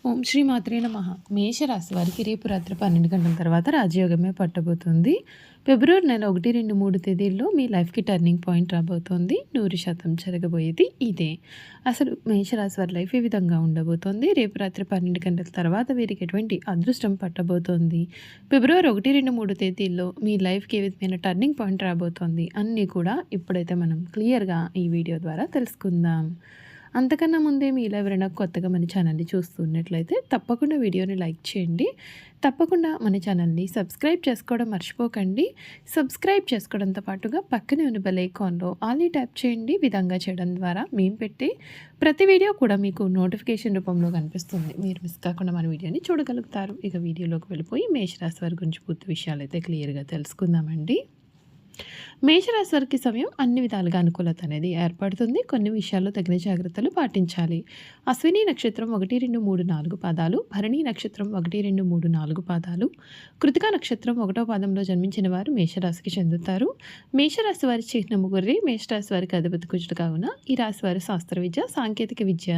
ఓం శ్రీ మాత్రే నమః. మేషరాశి వారికి రేపు రాత్రి 12 గంటల తర్వాత రాజయోగమే పట్టబోతుంది. ఫిబ్రవరి నెల 1, 2, 3 తేదీల్లో మీ లైఫ్‌కి టర్నింగ్ పాయింట్ రాబోతోంది. 100% జరగబోయేది ఇదే. అసలు మేషరాశి వారి లైఫ్ ఏ విధంగా ఉండబోతోంది? రేపు రాత్రి 12 గంటల తర్వాత వీరికి ఎటువంటి అదృష్టం పట్టబోతోంది? ఫిబ్రవరి 1, 2, 3 తేదీల్లో మీ లైఫ్‌కి ఏ విధమైన టర్నింగ్ పాయింట్ రాబోతోంది? అన్నీ కూడా ఇప్పుడైతే మనం క్లియర్‌గా ఈ వీడియో ద్వారా తెలుసుకుందాం. అంతకన్నా ముందే మీలో ఎవరైనా కొత్తగా మన ఛానల్ని చూస్తున్నట్లయితే తప్పకుండా వీడియోని లైక్ చేయండి. తప్పకుండా మన ఛానల్ని సబ్స్క్రైబ్ చేసుకోవడం మర్చిపోకండి. సబ్స్క్రైబ్ చేసుకోవడంతో పాటుగా పక్కనే ఉన్న బెల్ ఐకాన్లో ఆల్ని ట్యాప్ చేయండి. విధంగా చేయడం ద్వారా మేము పెట్టే ప్రతి వీడియో కూడా మీకు నోటిఫికేషన్ రూపంలో కనిపిస్తుంది. మీరు మిస్ కాకుండా మన వీడియోని చూడగలుగుతారు. ఇక వీడియోలోకి వెళ్ళిపోయి మేషరాశి వారి గురించి పూర్తి విషయాలు అయితే క్లియర్గా తెలుసుకుందామండి. మేషరాశి వారికి సమయం అన్ని విధాలుగా అనుకూలత అనేది ఏర్పడుతుంది. కొన్ని విషయాల్లో తగిన జాగ్రత్తలు పాటించాలి. అశ్విని నక్షత్రం 1, 2, 3, 4 పాదాలు, భరణి నక్షత్రం 1, 2, 3, 4 పాదాలు, కృతికా నక్షత్రం 1వ పాదంలో జన్మించిన వారు మేషరాశికి చెందుతారు. మేషరాశి వారి చిహ్నము గొర్రె. మేషరాశి వారికి అధిపతి కుజుడు కావున ఈ రాశి వారు శాస్త్ర విద్య, సాంకేతిక విద్య,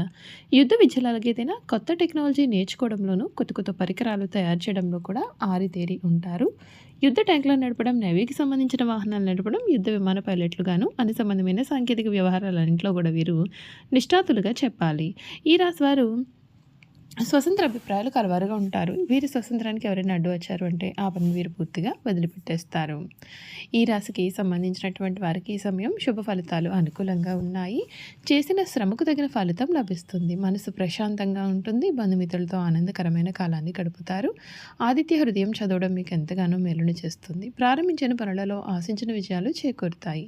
యుద్ధ విద్యలు అలాగేదైనా కొత్త టెక్నాలజీ నేర్చుకోవడంలోనూ కొత్త కొత్త పరికరాలు తయారు చేయడంలో కూడా ఆరితేరి ఉంటారు. యుద్ధ ట్యాంకులను నడపడం, నేవీకి సంబంధించిన వాహనాలు నడపడం, యుద్ధ విమాన పైలట్లుగాను అన్ని సంబంధమైన సాంకేతిక వ్యవహారాలన్నింటిలో కూడా వీరు నిష్ణాతులుగా చెప్పాలి. ఈ రాశి వారు స్వతంత్ర అభిప్రాయాలు కలవారుగా ఉంటారు. వీరి స్వతంత్రానికి ఎవరైనా అడ్డు వచ్చారు అంటే ఆ పని వీరు పూర్తిగా వదిలిపెట్టేస్తారు. ఈ రాశికి సంబంధించినటువంటి వారికి ఈ సమయం శుభ ఫలితాలు అనుకూలంగా ఉన్నాయి. చేసిన శ్రమకు తగిన ఫలితం లభిస్తుంది. మనసు ప్రశాంతంగా ఉంటుంది. బంధుమిత్రులతో ఆనందకరమైన కాలాన్ని గడుపుతారు. ఆదిత్య హృదయం చదవడం మీకు ఎంతగానో మేలుని చేస్తుంది. ప్రారంభించిన పనులలో ఆశించిన విజయాలు చేకూరుతాయి.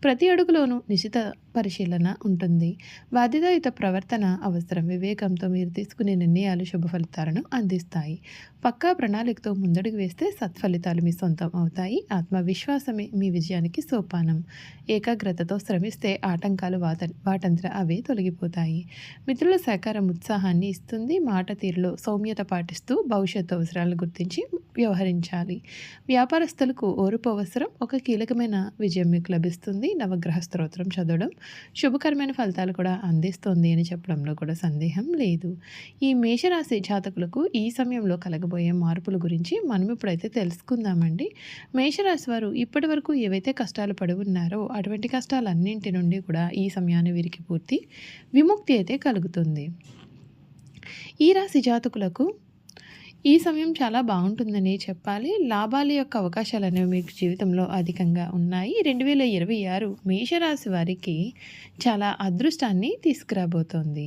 ప్రతి అడుగులోనూ నిశిత పరిశీలన ఉంటుంది. బాధ్యతాయుత ప్రవర్తన అవసరం. వివేకంతో మీరు తీసుకునే నిర్ణయాలు శుభ ఫలితాలను అందిస్తాయి. పక్కా ప్రణాళికతో ముందడుగు వేస్తే సత్ఫలితాలు మీ సొంతం అవుతాయి. ఆత్మవిశ్వాసమే మీ విజయానికి సోపానం. ఏకాగ్రతతో శ్రమిస్తే ఆటంకాలు వాటంతట అవే తొలగిపోతాయి. మిత్రుల సహకారం ఉత్సాహాన్ని ఇస్తుంది. మాట తీరులో సౌమ్యత పాటిస్తూ భవిష్యత్తు అవసరాలను గుర్తించి వ్యవహరించాలి. వ్యాపారస్తులకు ఓర్పు అవసరం. ఒక కీలకమైన విజయం మీకు లభిస్తుంది. నవగ్రహ స్తోత్రం చదవడం శుభకరమైన ఫలితాలు కూడా అందిస్తుంది అని చెప్పడంలో కూడా సందేహం లేదు. ఈ మేషరాశి జాతకులకు ఈ సమయంలో కలగబోయే మార్పుల గురించి మనం ఇప్పుడైతే తెలుసుకుందామండి. మేషరాశి వారు ఇప్పటి వరకు ఏవైతే కష్టాలు పడి ఉన్నారో అటువంటి కష్టాలన్నింటి నుండి కూడా ఈ సమయాన్ని వీరికి పూర్తి విముక్తి అయితే కలుగుతుంది. ఈ రాశి జాతకులకు ఈ సమయం చాలా బాగుంటుందని చెప్పాలి. లాభాల యొక్క అవకాశాలు అనేవి మీకు జీవితంలో అధికంగా ఉన్నాయి. 2026 మేషరాశి వారికి చాలా అదృష్టాన్ని తీసుకురాబోతోంది.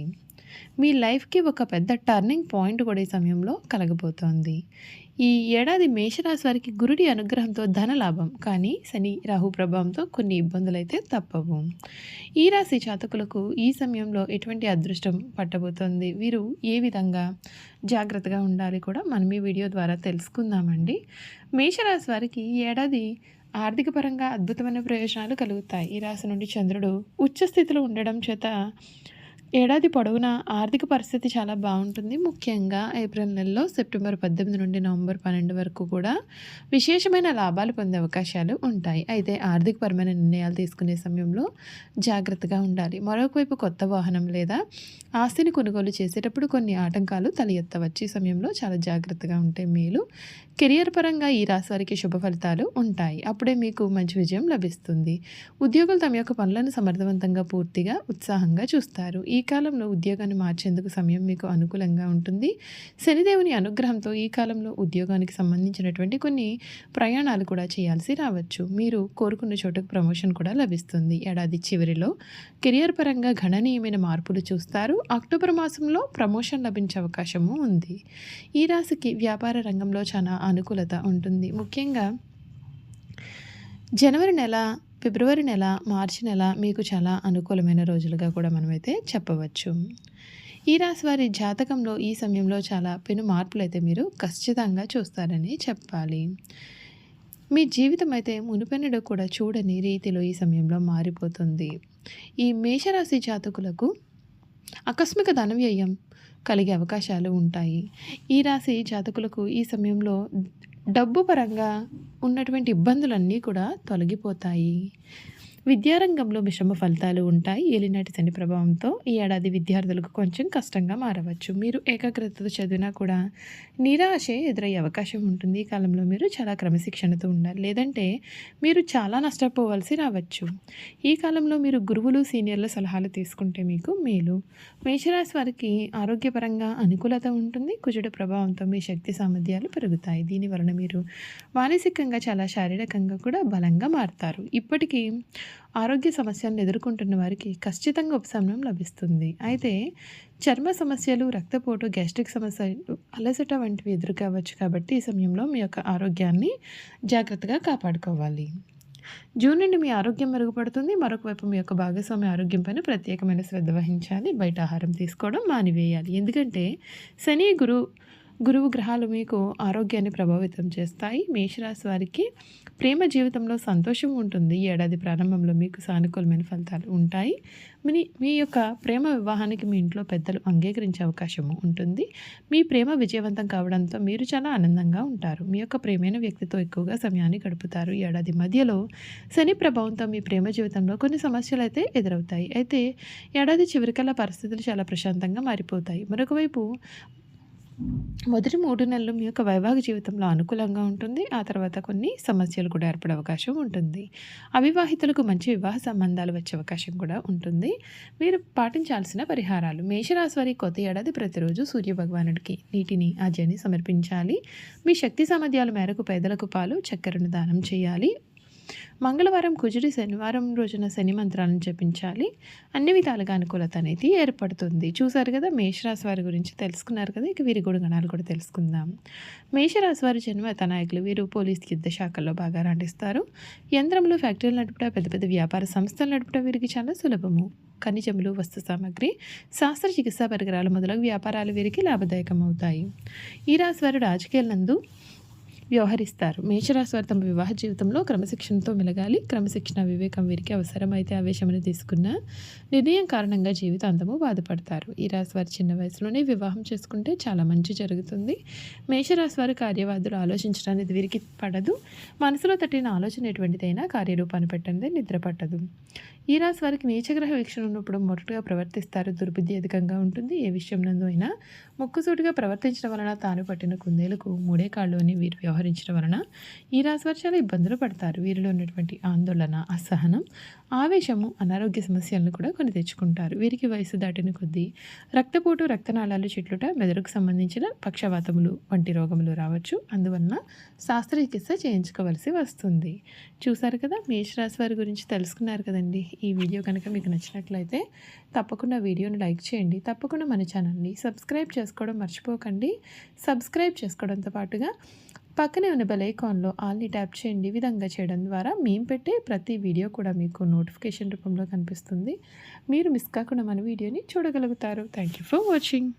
మీ లైఫ్కి ఒక పెద్ద టర్నింగ్ పాయింట్ కూడా ఈ సమయంలో కలగబోతోంది. ఈ ఏడాది మేషరాశి వారికి గురుడి అనుగ్రహంతో ధన లాభం, కానీ శని రాహు ప్రభావంతో కొన్ని ఇబ్బందులు అయితే తప్పవు. ఈ రాశి జాతకులకు ఈ సమయంలో ఎటువంటి అదృష్టం పట్టబోతోంది, వీరు ఏ విధంగా జాగ్రత్తగా ఉండాలి కూడా మనం ఈ వీడియో ద్వారా తెలుసుకుందామండి. మేషరాశి వారికి ఈ ఏడాది ఆర్థిక పరంగా అద్భుతమైన ప్రయోజనాలు కలుగుతాయి. ఈ రాశి నుండి చంద్రుడు ఉచ్చ స్థితిలో ఉండడం చేత ఏడాది పొడవునా ఆర్థిక పరిస్థితి చాలా బాగుంటుంది. ముఖ్యంగా ఏప్రిల్ నెలలో సెప్టెంబర్ 18 నుండి నవంబర్ 12 వరకు కూడా విశేషమైన లాభాలు పొందే అవకాశాలు ఉంటాయి. అయితే ఆర్థికపరమైన నిర్ణయాలు తీసుకునే సమయంలో జాగ్రత్తగా ఉండాలి. మరొక వైపు కొత్త వాహనం లేదా ఆస్తిని కొనుగోలు చేసేటప్పుడు కొన్ని ఆటంకాలు తల ఎత్తవచ్చు. ఈ సమయంలో చాలా జాగ్రత్తగా ఉంటే మేలు. కెరియర్ పరంగా ఈ రాశి వారికి శుభ ఫలితాలు ఉంటాయి. అప్పుడే మీకు మంచి విజయం లభిస్తుంది. ఉద్యోగులు తమ యొక్క పనులను సమర్థవంతంగా పూర్తిగా ఉత్సాహంగా చూస్తారు. ఈ కాలంలో ఉద్యోగాన్ని మార్చేందుకు సమయం మీకు అనుకూలంగా ఉంటుంది. శనిదేవుని అనుగ్రహంతో ఈ కాలంలో ఉద్యోగానికి సంబంధించినటువంటి కొన్ని ప్రయాణాలు కూడా చేయాల్సి రావచ్చు. మీరు కోరుకున్న చోటుకు ప్రమోషన్ కూడా లభిస్తుంది. ఏడాది చివరిలో కెరియర్ పరంగా గణనీయమైన మార్పులు చూస్తారు. అక్టోబర్ మాసంలో ప్రమోషన్ లభించే అవకాశము ఉంది. ఈ రాశికి వ్యాపార రంగంలో చాలా అనుకూలత ఉంటుంది. ముఖ్యంగా జనవరి నెల, ఫిబ్రవరి నెల, మార్చి నెల మీకు చాలా అనుకూలమైన రోజులుగా కూడా మనమైతే చెప్పవచ్చు. ఈ రాశి వారి జాతకంలో ఈ సమయంలో చాలా పెను మార్పులు అయితే మీరు ఖచ్చితంగా చూస్తారని చెప్పాలి. మీ జీవితం అయితే మునుపెన్నడూ కూడా చూడని రీతిలో ఈ సమయంలో మారిపోతుంది. ఈ మేషరాశి జాతకులకు ఆకస్మిక ధన వ్యయం కలిగే అవకాశాలు ఉంటాయి. ఈ రాశి జాతకులకు ఈ సమయంలో డబ్బు పరంగా ఉన్నటువంటి ఇబ్బందులన్నీ కూడా తొలగిపోతాయి. విద్యారంగంలో మిశ్రమ ఫలితాలు ఉంటాయి. ఏలినాటి శని ప్రభావంతో ఈ ఏడాది విద్యార్థులకు కొంచెం కష్టంగా మారవచ్చు. మీరు ఏకాగ్రతతో చదివినా కూడా నిరాశే ఎదురయ్యే అవకాశం ఉంటుంది. ఈ కాలంలో మీరు చాలా క్రమశిక్షణతో ఉండాలి. లేదంటే మీరు చాలా నష్టపోవాల్సి రావచ్చు. ఈ కాలంలో మీరు గురువులు, సీనియర్ల సలహాలు తీసుకుంటే మీకు మేలు. మేషరాశి వారికి ఆరోగ్యపరంగా అనుకూలత ఉంటుంది. కుజుడు ప్రభావంతో మీ శక్తి సామర్థ్యాలు పెరుగుతాయి. దీని వలన మీరు మానసికంగా చాలా శారీరకంగా కూడా బలంగా మారుతారు. ఇప్పటికీ ఆరోగ్య సమస్యలను ఎదుర్కొంటున్న వారికి ఖచ్చితంగా ఉపశమనం లభిస్తుంది. అయితే చర్మ సమస్యలు, రక్తపోటు, గ్యాస్ట్రిక్ సమస్యలు, అలసట వంటివి ఎదురు కావచ్చు. కాబట్టి ఈ సమయంలో మీ యొక్క ఆరోగ్యాన్ని జాగ్రత్తగా కాపాడుకోవాలి. జూన్ నుండి మీ ఆరోగ్యం మెరుగుపడుతుంది. మరొక వైపు మీ యొక్క భాగస్వామి ఆరోగ్యం పైన ప్రత్యేకమైన శ్రద్ధ వహించాలి. బయట ఆహారం తీసుకోవడం మానివేయాలి. ఎందుకంటే శని, గురువు గ్రహాలు మీకు ఆరోగ్యాన్ని ప్రభావితం చేస్తాయి. మేషరాశి వారికి ప్రేమ జీవితంలో సంతోషం ఉంటుంది. ఈ ఏడాది ప్రారంభంలో మీకు సానుకూలమైన ఫలితాలు ఉంటాయి. మీ యొక్క ప్రేమ వివాహానికి మీ ఇంట్లో పెద్దలు అంగీకరించే అవకాశము ఉంటుంది. మీ ప్రేమ విజయవంతం కావడంతో మీరు చాలా ఆనందంగా ఉంటారు. మీ యొక్క ప్రేమైన వ్యక్తితో ఎక్కువగా సమయాన్ని గడుపుతారు. ఈ ఏడాది మధ్యలో శని ప్రభావంతో మీ ప్రేమ జీవితంలో కొన్ని సమస్యలు అయితే ఎదురవుతాయి. అయితే ఏడాది చివరికల్లా పరిస్థితులు చాలా ప్రశాంతంగా మారిపోతాయి. మరొక వైపు మొదటి 3 నెలలు మీ యొక్క వైవాహిక జీవితంలో అనుకూలంగా ఉంటుంది. ఆ తర్వాత కొన్ని సమస్యలు కూడా ఏర్పడే అవకాశం ఉంటుంది. అవివాహితులకు మంచి వివాహ సంబంధాలు వచ్చే అవకాశం కూడా ఉంటుంది. మీరు పాటించాల్సిన పరిహారాలు. మేషరాశి వారి కొత్త ఏడాది ప్రతిరోజు సూర్య భగవానుడికి నీటిని, ఆజ్యాన్ని సమర్పించాలి. మీ శక్తి సామర్థ్యాల మేరకు పేదలకు పాలు, చక్కెరను దానం చేయాలి. మంగళవారం కుజుడి, శనివారం రోజున శని మంత్రాలను జపించాలి. అన్ని విధాలుగా అనుకూలత అనేది ఏర్పడుతుంది. చూసారు కదా, మేషరాశి వారి గురించి తెలుసుకున్నారు కదా. ఇక వీరి గుణగణాలు కూడా తెలుసుకుందాం. మేషరాశి వారి జన్మత నాయకులు. వీరు పోలీస్, యుద్ధ శాఖల్లో బాగా రాణిస్తారు. యంత్రములు, ఫ్యాక్టరీలు నడుపుట, పెద్ద పెద్ద వ్యాపార సంస్థలు నడుపుట వీరికి చాలా సులభము. ఖనిజములు, వస్తు సామాగ్రి, చికిత్సా పరికరాలు మొదలగు వ్యాపారాలు వీరికి లాభదాయకం అవుతాయి. ఈ రాశి వారు రాజకీయాలందు వ్యవహరిస్తారు. మేషరాశి వారు తమ వివాహ జీవితంలో క్రమశిక్షణతో మెలగాలి. క్రమశిక్షణ, వివేకం వీరికి అవసరమైతే ఆవేశమని తీసుకున్న నిర్ణయం కారణంగా జీవితాంతము బాధపడతారు. ఈ రాశి వారు చిన్న వయసులోనే వివాహం చేసుకుంటే చాలా మంచి జరుగుతుంది. మేషరాశి వారు కార్యవాదులు, ఆలోచించడానికి వీరికి పడదు. మనసులో తట్టిన ఆలోచన ఎటువంటిదైనా కార్యరూపాన్ని పెట్టనిదే నిద్ర పట్టదు. ఈ రాశి వారికి నీచగ్రహ వీక్షణ ఉన్నప్పుడు మొరటుగా ప్రవర్తిస్తారు. దుర్బుద్ధి అధికంగా ఉంటుంది. ఏ విషయం నందు అయినా ముక్కుసూటిగా ప్రవర్తించడం వలన తాను పట్టిన కుందేలకు 3 కాళ్ళు అని వీరు వ్యవహరించడం వలన ఈ రాశి వారు చాలా ఇబ్బందులు పడతారు. వీరిలో ఉన్నటువంటి ఆందోళన, అసహనం, ఆవేశము, అనారోగ్య సమస్యలను కూడా కొని తెచ్చుకుంటారు. వీరికి వయసు దాటిన కొద్దీ రక్తపోటు, రక్తనాళాలు చిట్లుట, మెదడుకు సంబంధించిన పక్షవాతములు వంటి రోగములు రావచ్చు. అందువలన శస్త్రచికిత్స చేయించుకోవలసి వస్తుంది. చూసారు కదా, మేషరాశి వారి గురించి తెలుసుకున్నారు కదండి. ఈ వీడియో కనుక మీకు నచ్చినట్లయితే తప్పకుండా వీడియోని లైక్ చేయండి. తప్పకుండా మన ఛానల్ని సబ్స్క్రైబ్ చేసుకోవడం మర్చిపోకండి. సబ్స్క్రైబ్ చేసుకోవడంతో పాటుగా పక్కనే ఉన్న బెల్ ఐకాన్లో ఆల్ని ట్యాప్ చేయండి. ఈ విధంగా చేయడం ద్వారా మేము పెట్టే ప్రతి వీడియో కూడా మీకు నోటిఫికేషన్ రూపంలో కనిపిస్తుంది. మీరు మిస్ కాకుండా మన వీడియోని చూడగలుగుతారు. Thank you for watching.